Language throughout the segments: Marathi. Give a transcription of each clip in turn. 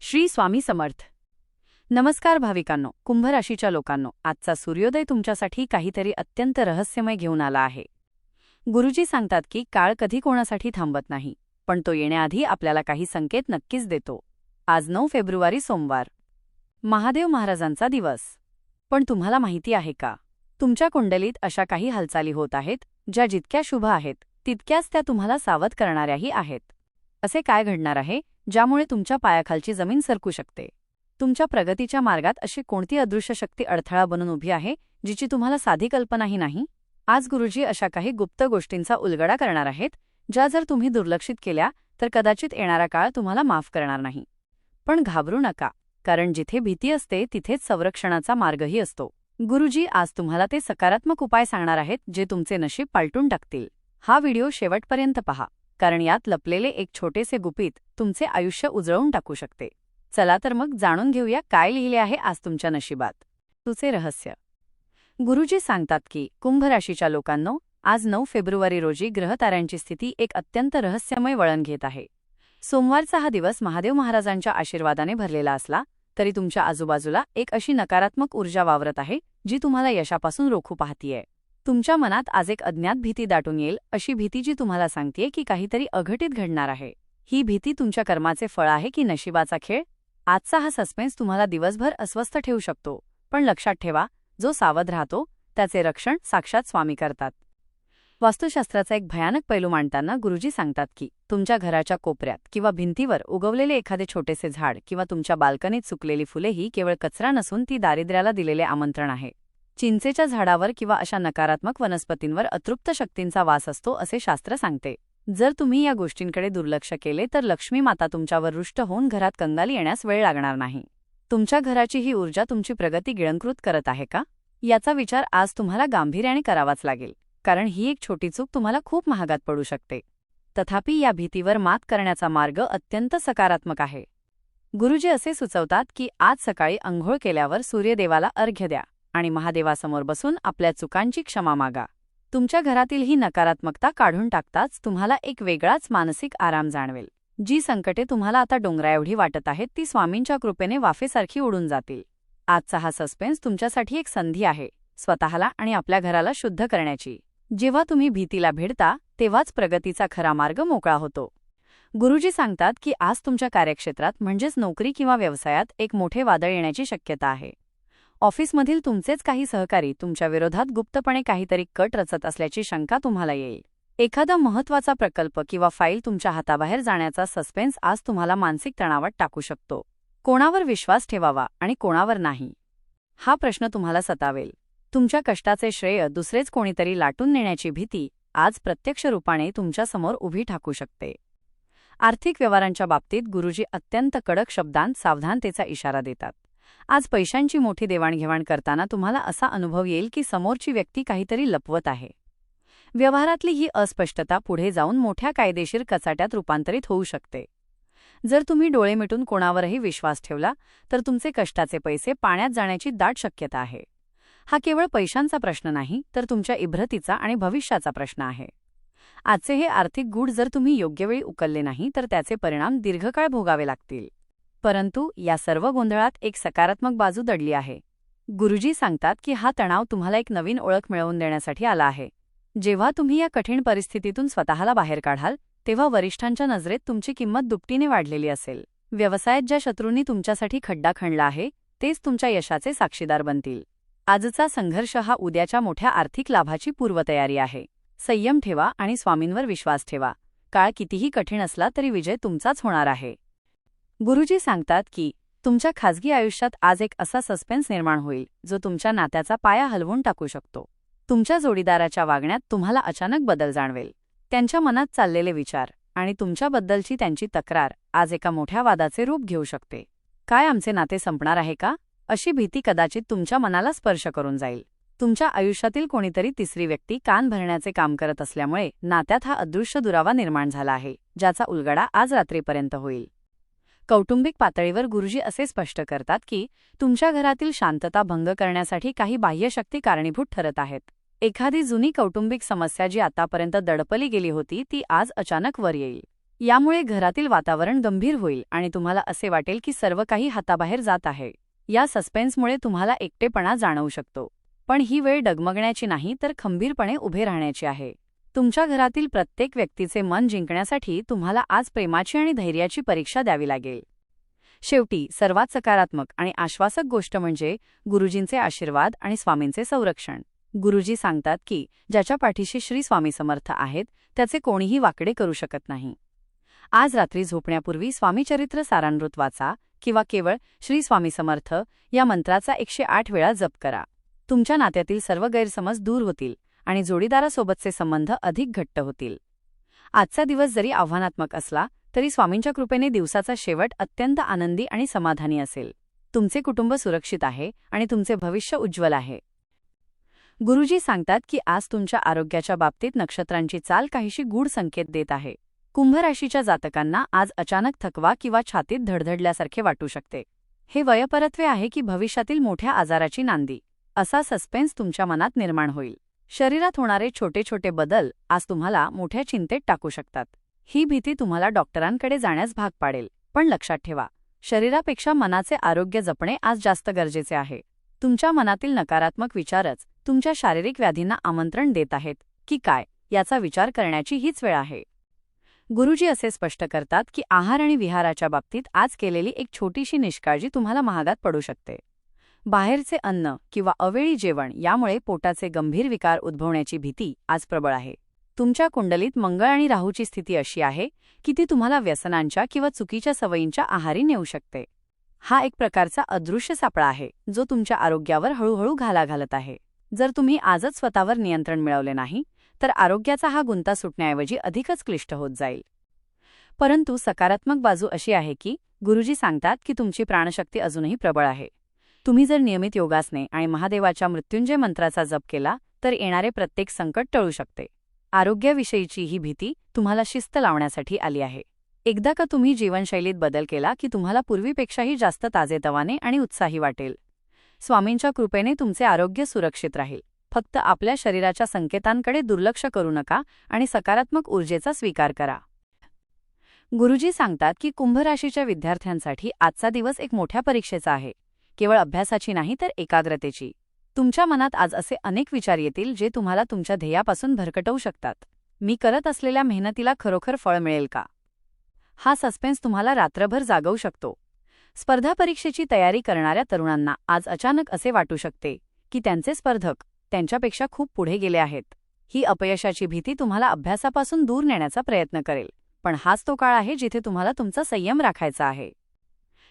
श्री स्वामी समर्थ. नमस्कार भाविकांनो, कुंभ राशीच्या लोकांनो, आजचा सूर्योदय तुमच्यासाठी काहीतरी अत्यंत रहस्यमय घेऊन आला आहे. गुरुजी सांगतात की काळ कधी कोणासाठी थांबत नाही, पण तो येण्याआधी आपल्याला काही संकेत नक्कीच देतो. आज 9 फेब्रुवारी सोमवार, महादेव महाराजांचा दिवस. पण तुम्हाला माहिती आहे का, तुमच्या कुंडलीत अशा काही हालचाली होत आहेत ज्या जितक्या शुभ आहेत तितक्याच त्या तुम्हाला सावध करणाऱ्याही आहेत. असे काय घडणार आहे ज्यामुळे तुमच्या पायाखालची जमीन सरकू शकते? तुमच्या प्रगतीच्या मार्गात अशी कोणती अदृश्य शक्ती अडथळा बनून उभी आहे जिची तुम्हाला साधी कल्पनाही नाही? आज गुरुजी अशा काही गुप्त गोष्टींचा उलगडा करणार आहेत ज्या जर तुम्ही दुर्लक्षित केल्या तर कदाचित येणारा काळ तुम्हाला माफ करणार नाही. पण घाबरू नका, कारण जिथे भीती असते तिथेच संरक्षणाचा मार्गही असतो. गुरुजी आज तुम्हाला ते सकारात्मक उपाय सांगणार आहेत जे तुमचे नशीब पालटून टाकतील. हा व्हिडिओ शेवटपर्यंत पहा, कारण यात लपलेले एक छोटेसे गुपित तुमचे आयुष्य उजळून टाकू शकते. चला तर मग जाणून घेऊया काय लिहिले आहे आज तुमच्या नशिबात. तुझे रहस्य. गुरुजी सांगतात की कुंभ राशीच्या लोकांनो, आज 9 फेब्रुवारी रोजी ग्रहताऱ्यांची स्थिती एक अत्यंत रहस्यमय वळण घेत आहे. सोमवारचा हा दिवस महादेव महाराजांच्या आशीर्वादाने भरलेला असला तरी तुमच्या आजूबाजूला एक अशी नकारात्मक ऊर्जा वावरत आहे जी तुम्हाला यशापासून रोखू पाहतीये. तुमच्या मनात आज एक अज्ञात भीती दाटून येईल, अशी भीती जी तुम्हाला सांगतेय की काहीतरी अघटित घडणार आहे. ही भीती तुमच्या कर्माचे फळ आहे की नशिबाचा खेळ? आजचा हा सस्पेन्स तुम्हाला दिवसभर अस्वस्थ ठेवू शकतो, पण लक्षात ठेवा, जो सावध राहतो त्याचे रक्षण साक्षात स्वामी करतात. वास्तुशास्त्राचा एक भयानक पैलू मांडताना गुरुजी सांगतात की तुमच्या घराच्या कोपऱ्यात किंवा भिंतीवर उगवलेले एखादे छोटेसे झाड किंवा तुमच्या बाल्कनीत सुकलेली फुले ही केवळ कचरा नसून ती दारिद्र्याला दिलेले आमंत्रण आहे. चिंचेच्या झाडावर किंवा अशा नकारात्मक वनस्पतींवर अतृप्त शक्तींचा वास असतो असे शास्त्र सांगते. जर तुम्ही या गोष्टींकडे दुर्लक्ष केले तर लक्ष्मी माता तुमच्यावर रुष्ट होऊन घरात कंगाली येण्यास वेळ लागणार नाही. तुमच्या घराची ही ऊर्जा तुमची प्रगती गिळंकृत करत आहे का? याचा विचार आज तुम्हाला गांभीर्याने करावाच लागेल, कारण ही एक छोटी चूक तुम्हाला खूप महागात पडू शकते. तथापि या भीतीवर मात करण्याचा मार्ग अत्यंत सकारात्मक आहे. गुरुजी असे सुचवतात की आज सकाळी अंघोळ केल्यावर सूर्यदेवाला अर्घ्य द्या आणि महादेवासमोर बसून आपल्या चुकांची क्षमा मागा. तुमच्या घरातील ही नकारात्मकता काढून टाकताच तुम्हाला एक वेगळाच मानसिक आराम जाणवेल. जी संकटे तुम्हाला आता डोंगराएवढी वाटत आहेत ती स्वामींच्या कृपेने वाफेसारखी उडून जातील. आजचा हा सस्पेन्स तुमच्यासाठी एक संधी आहे स्वतःला आणि आपल्या घराला शुद्ध करण्याची. जेव्हा तुम्ही भीतीला भिडता तेव्हाच प्रगतीचा खरा मार्ग मोकळा होतो. गुरुजी सांगतात की आज तुमच्या कार्यक्षेत्रात म्हणजेच नोकरी किंवा व्यवसायात एक मोठे वादळ येण्याची शक्यता आहे. ऑफिसमधील तुमचेच काही सहकारी तुमच्या विरोधात गुप्तपणे काहीतरी कट रचत असल्याची शंका तुम्हाला येईल. एखादा महत्त्वाचा प्रकल्प किंवा फाईल तुमच्या हाताबाहेर जाण्याचा सस्पेन्स आज तुम्हाला मानसिक तणावात टाकू शकतो. कोणावर विश्वास ठेवावा आणि कोणावर नाही, हा प्रश्न तुम्हाला सतावेल. तुमच्या कष्टाचे श्रेय दुसरेच कोणीतरी लाटून नेण्याची भीती आज प्रत्यक्ष रूपाने तुमच्यासमोर उभी ठाकू शकते. आर्थिक व्यवहारांच्या बाबतीत गुरुजी अत्यंत कडक शब्दांत सावधानतेचा इशारा देतात. आज पैशांची मोठी देवाणघेवाण करताना तुम्हाला असा अनुभव येईल की समोरची व्यक्ती काहीतरी लपवत आहे. व्यवहारातली ही अस्पष्टता पुढे जाऊन मोठ्या कायदेशीर कचाट्यात रूपांतरित होऊ शकते. जर तुम्ही डोळे मिटून कोणावरही विश्वास ठेवला तर तुमचे कष्टाचे पैसे पाण्यात जाण्याची दाट शक्यता आहे. हा केवळ पैशांचा प्रश्न नाही, तर तुमच्या इब्रतीचा आणि भविष्याचा प्रश्न आहे. आजचे हे आर्थिक गूढ जर तुम्ही योग्य वेळी उकलले नाही तर त्याचे परिणाम दीर्घकाळ भोगावे लागतील. परंतु या सर्व गोंधळात एक सकारात्मक बाजू दडली आहे. गुरुजी सांगतात की हा तणाव तुम्हाला एक नवीन ओळख मिळवून देण्यासाठी आला आहे. जेव्हा तुम्ही या कठीण परिस्थितीतून स्वतःला बाहेर काढाल तेव्हा वरिष्ठांच्या नजरेत तुमची किंमत दुपटीने वाढलेली असेल. व्यवसायात ज्या शत्रूंनी तुमच्यासाठी खड्डा खणला आहे तेच तुमच्या यशाचे साक्षीदार बनतील. आजचा संघर्ष हा उद्याच्या मोठ्या आर्थिक लाभाची पूर्वतयारी आहे. संयम ठेवा आणि स्वामींवर विश्वास ठेवा. काळ कितीही कठीण असला तरी विजय तुमचाच होणार आहे. गुरुजी सांगतात की तुमच्या खाजगी आयुष्यात आज एक असा सस्पेन्स निर्माण होईल जो तुमच्या नात्याचा पाया हलवून टाकू शकतो. तुमच्या जोडीदाराच्या वागण्यात तुम्हाला अचानक बदल जाणवेल. त्यांच्या मनात चाललेले विचार आणि तुमच्याबद्दलची त्यांची तक्रार आज एका मोठ्या वादाचे रूप घेऊ शकते. काय आमचे नाते संपणार आहे का, अशी भीती कदाचित तुमच्या मनाला स्पर्श करून जाईल. तुमच्या आयुष्यातील कोणीतरी तिसरी व्यक्ती कान भरण्याचे काम करत असल्यामुळे नात्यात हा अदृश्य दुरावा निर्माण झाला आहे, ज्याचा उलगडा आज रात्रीपर्यंत होईल. कौटुंबिक पातळीवर गुरुजी असे स्पष्ट करतात की तुमच्या घरातील शांतता भंग करण्यासाठी काही बाह्य शक्ती कारणीभूत ठरत आहेत. एखादी जुनी कौटुंबिक समस्या जी आतापर्यंत दडपली गेली होती ती आज अचानक वर येईल. यामुळे घरातील वातावरण गंभीर होईल आणि तुम्हाला असे वाटेल की सर्व काही हाताबाहेर जात आहे. या सस्पेन्समुळे तुम्हाला एकटेपणा जाणवू शकतो. पण ही वेळ डगमगण्याची नाही तर खंबीरपणे उभे राहण्याची आहे. तुमच्या घरातील प्रत्येक व्यक्तीचे मन जिंकण्यासाठी तुम्हाला आज प्रेमाची आणि धैर्याची परीक्षा द्यावी लागेल. शेवटी सर्वात सकारात्मक आणि आश्वासक गोष्ट म्हणजे गुरुजींचे आशीर्वाद आणि स्वामींचे संरक्षण. गुरुजी सांगतात की ज्याच्या पाठीशी श्री स्वामी समर्थ आहेत त्याचे कोणीही वाकडे करू शकत नाही. आज रात्री झोपण्यापूर्वी स्वामीचरित्र सारामृत वाचा किंवा केवळ श्री स्वामी समर्थ या मंत्राचा 108 वेळा जप करा. तुमच्या नात्यातील सर्व गैरसमज दूर होतील आणि जोडीदारासोबतचे संबंध अधिक घट्ट होतील. आजचा दिवस जरी आव्हानात्मक असला तरी स्वामींच्या कृपेने दिवसाचा शेवट अत्यंत आनंदी आणि समाधानी असेल. तुमचे कुटुंब सुरक्षित आहे आणि तुमचे भविष्य उज्ज्वल आहे. गुरुजी सांगतात की आज तुमच्या आरोग्याच्या बाबतीत नक्षत्रांची चाल काहीशी गूढ संकेत देत आहे. कुंभ राशीच्या जातकांना आज अचानक थकवा किंवा छातीत धडधडल्यासारखे वाटू शकते. हे वयपरत्वे आहे की भविष्यातील मोठ्या आजाराची नांदी. असा सस्पेन्स तुमच्या मनात निर्माण होईल. शरीरात होणारे छोटे छोटे बदल आज तुम्हाला मोठ्या चिंतेत टाकू शकतात. ही भीती तुम्हाला डॉक्टरांकडे जाण्यास भाग पाडेल. पण लक्षात ठेवा, शरीरापेक्षा मनाचे आरोग्य जपणे आज जास्त गरजेचे आहे. तुमच्या मनातील नकारात्मक विचारच तुमच्या शारीरिक व्याधींना आमंत्रण देत आहेत की काय याचा विचार करण्याची हीच वेळ आहे. गुरुजी असे स्पष्ट करतात की आहार आणि विहाराच्या बाबतीत आज केलेली एक छोटीशी निष्काळजी तुम्हाला महागात पडू शकते. बाहेरचे अन्न किंवा अवेळी जेवण यामुळे पोटाचे गंभीर विकार उद्भवण्याची भीती आज प्रबळ आहे. तुमच्या कुंडलीत मंगळ आणि राहूची स्थिती अशी आहे की ती तुम्हाला व्यसनांच्या किंवा चुकीच्या सवयींच्या आहारी नेऊ शकते. हा एक प्रकारचा अदृश्य सापळा आहे जो तुमच्या आरोग्यावर हळूहळू घाला घालत आहे. जर तुम्ही आजच स्वतःवर नियंत्रण मिळवले नाही तर आरोग्याचा हा गुंता सुटण्याऐवजी अधिकच क्लिष्ट होत जाईल. परंतु सकारात्मक बाजू अशी आहे की गुरुजी सांगतात की तुमची प्राणशक्ती अजूनही प्रबळ आहे. तुम्ही जर नियमित योगासने आणि महादेवाच्या मृत्युंजय मंत्राचा जप केला तर येणारे प्रत्येक संकट टळू शकते. आरोग्याविषयीची ही भीती तुम्हाला शिस्त लावण्यासाठी आली आहे. एकदा का तुम्ही जीवनशैलीत बदल केला की तुम्हाला पूर्वीपेक्षाही जास्त ताजेतवाने आणि उत्साही वाटेल. स्वामींच्या कृपेने तुमचे आरोग्य सुरक्षित राहील. फक्त आपल्या शरीराच्या संकेतांकडे दुर्लक्ष करू नका आणि सकारात्मक ऊर्जेचा स्वीकार करा. गुरुजी सांगतात की कुंभ राशीच्या विद्यार्थ्यांसाठी आजचा दिवस एक मोठ्या परीक्षेचा आहे. केवळ अभ्यासाची नाही तर एकाग्रतेची. तुमच्या मनात आज असे अनेक विचार येतील जे तुम्हाला तुमच्या ध्येयापासून भरकटवू शकतात. मी करत असलेल्या मेहनतीला खरोखर फळ मिळेल का? हा सस्पेन्स तुम्हाला रात्रभर जागवू शकतो. स्पर्धा परीक्षेची तयारी करणाऱ्या तरुणांना आज अचानक असे वाटू शकते की त्यांचे स्पर्धक त्यांच्यापेक्षा खूप पुढे गेले आहेत. ही अपयशाची भीती तुम्हाला अभ्यासापासून दूर नेण्याचा प्रयत्न करेल. पण हाच तो काळ आहे जिथे तुम्हाला तुमचा संयम राखायचा आहे.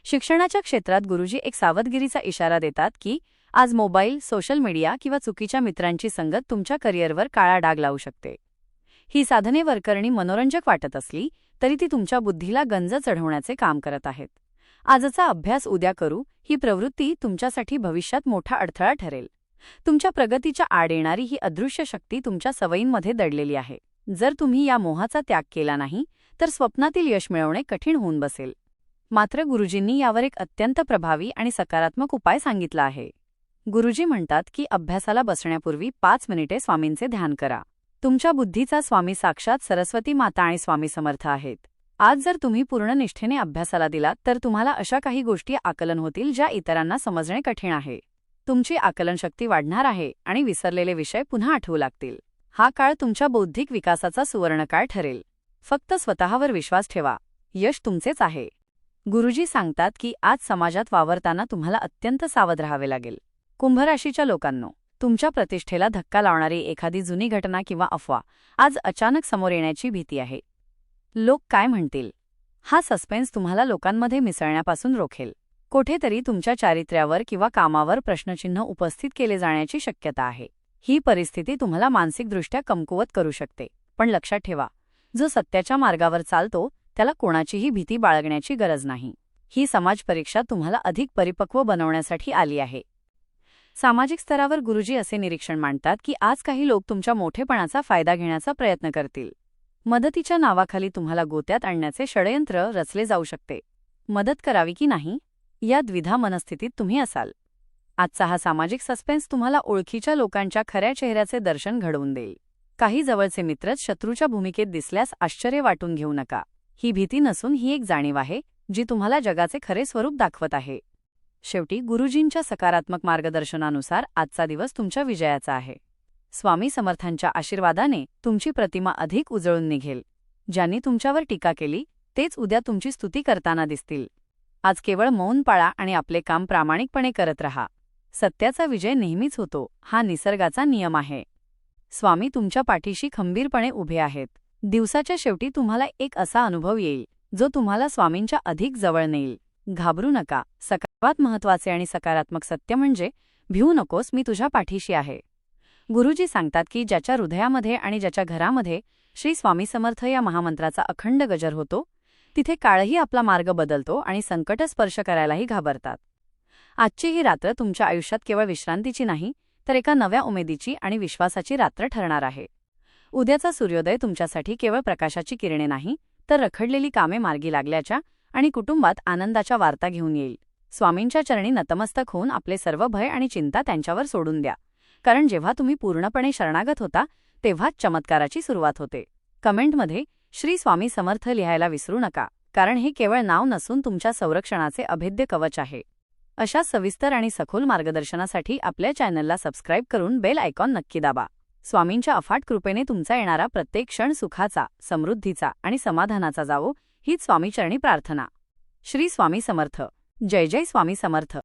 शिक्षणाच्या क्षेत्रात गुरुजी एक सावधगिरीचा इशारा देतात की आज मोबाईल, सोशल मीडिया किंवा चुकीच्या मित्रांची संगत तुमच्या करिअरवर काळा डाग लावू शकते. ही साधने वरकरणी मनोरंजक वाटत असली तरी ती तुमच्या बुद्धीला गंज चढवण्याचे काम करत आहेत. आजचा अभ्यास उद्या करू ही प्रवृत्ती तुमच्यासाठी भविष्यात मोठा अडथळा ठरेल. तुमच्या प्रगतीच्या आड येणारी ही अदृश्य शक्ती तुमच्या सवयींमध्ये दडलेली आहे. जर तुम्ही या मोहाचा त्याग केला नाही तर स्वप्नातील यश मिळवणे कठीण होऊन बसेल. मात्र गुरुजींनी यावर एक अत्यंत प्रभावी आणि सकारात्मक उपाय सांगितला आहे. गुरुजी म्हणतात की अभ्यासाला बसण्यापूर्वी 5 मिनिटे स्वामींचे ध्यान करा. तुमच्या बुद्धीचा स्वामी साक्षात सरस्वती माता आणि स्वामी समर्थ आहेत. आज जर तुम्ही पूर्ण निष्ठेने अभ्यासाला दिलात तर तुम्हाला अशा काही गोष्टी आकलन होतील ज्या इतरांना समजणे कठीण आहे. तुमची आकलनशक्ती वाढणार आहे आणि विसरलेले विषय पुन्हा आठवू लागतील. हा काळ तुमच्या बौद्धिक विकासाचा सुवर्णकाळ ठरेल. फक्त स्वतःवर विश्वास ठेवा. यश तुमचेच आहे. गुरुजी सांगतात की आज समाजात वावरताना तुम्हाला अत्यंत सावध राहावे लागेल. कुंभ राशीच्या लोकांनो, तुमच्या प्रतिष्ठेला धक्का लावणारी एखादी जुनी घटना किंवा अफवा आज अचानक समोर येण्याची भीती आहे. लोक काय म्हणतील? हा सस्पेन्स तुम्हाला लोकांमध्ये मिसळण्यापासून रोखेल. कोठेतरी तुमच्या चारित्र्यावर किंवा कामावर प्रश्नचिन्ह उपस्थित केले जाण्याची शक्यता आहे. ही परिस्थिती तुम्हाला मानसिकदृष्ट्या कमकुवत करू शकते. पण लक्षात ठेवा, जो सत्याच्या मार्गावर चालतो त्याला कोणाचीही भीती बाळगण्याची गरज नाही. ही समाज परीक्षा तुम्हाला अधिक परिपक्व बनवण्यासाठी आली आहे. सामाजिक स्तरावर गुरुजी असे निरीक्षण मांडतात की आज काही लोक तुमच्या मोठेपणाचा फायदा घेण्याचा प्रयत्न करतील. मदतीच्या नावाखाली तुम्हाला गोत्यात आणण्याचे षडयंत्र रचले जाऊ शकते. मदत करावी की नाही या द्विधा मनस्थितीत तुम्ही असाल. आजचा हा सामाजिक सस्पेन्स तुम्हाला ओळखीच्या लोकांच्या खऱ्या चेहऱ्याचे दर्शन घडवून देईल. काही जवळचे मित्रच शत्रूच्या भूमिकेत दिसल्यास आश्चर्य वाटून घेऊ नका. ही भीती नसून ही एक जाणीव आहे जी तुम्हाला जगाचे खरे स्वरूप दाखवत आहे. शेवटी गुरुजींच्या सकारात्मक मार्गदर्शनानुसार आजचा दिवस तुमच्या विजयाचा आहे. स्वामी समर्थांच्या आशीर्वादाने तुमची प्रतिमा अधिक उजळून निघेल. ज्यांनी तुमच्यावर टीका केली तेच उद्या तुमची स्तुती करताना दिसतील. आज केवळ मौन पाळा आणि आपले काम प्रामाणिकपणे करत रहा. सत्याचा विजय नेहमीच होतो, हा निसर्गाचा नियम आहे. स्वामी तुमच्या पाठीशी खंबीरपणे उभे आहेत. दिवसाच्या शेवटी तुम्हाला एक असा अनुभव येईल जो तुम्हाला स्वामींच्या अधिक जवळ नेईल. घाबरू नका. सर्वात महत्त्वाचे आणि सकारात्मक सत्य म्हणजे भिवू नकोस, मी तुझ्या पाठीशी आहे. गुरुजी सांगतात की ज्याच्या हृदयामध्ये आणि ज्याच्या घरामध्ये श्री स्वामी समर्थ या महामंत्राचा अखंड गजर होतो तिथे काळही आपला मार्ग बदलतो आणि संकट स्पर्श करायलाही घाबरतात. आजची ही रात्र तुमच्या आयुष्यात केवळ विश्रांतीची नाही तर एका नव्या उमेदीची आणि विश्वासाची रात्र ठरणार आहे. उद्याचा सूर्योदय तुमच्यासाठी केवळ प्रकाशाची किरणे नाही तर रखडलेली कामे मार्गी लागल्याच्या आणि कुटुंबात आनंदाच्या वार्ता घेऊन येईल. स्वामींच्या चरणी नतमस्तक होऊन आपले सर्व भय आणि चिंता त्यांच्यावर सोडून द्या, कारण जेव्हा तुम्ही पूर्णपणे शरणागत होता तेव्हाच चमत्काराची सुरुवात होते. कमेंटमध्ये श्री स्वामी समर्थ लिहायला विसरू नका, कारण हे केवळ नाव नसून तुमच्या संरक्षणाचे अभेद्य कवच आहे. अशा सविस्तर आणि सखोल मार्गदर्शनासाठी आपल्या चॅनलला सबस्क्राईब करून बेल आयकॉन नक्की दाबा. स्वामींच्या अफाट कृपेने तुमचा येणारा प्रत्येक क्षण सुखाचा, समृद्धीचा आणि समाधानाचा जावो, हीच स्वामीचरणी प्रार्थना. श्री स्वामी समर्थ. जय जय स्वामी समर्थ.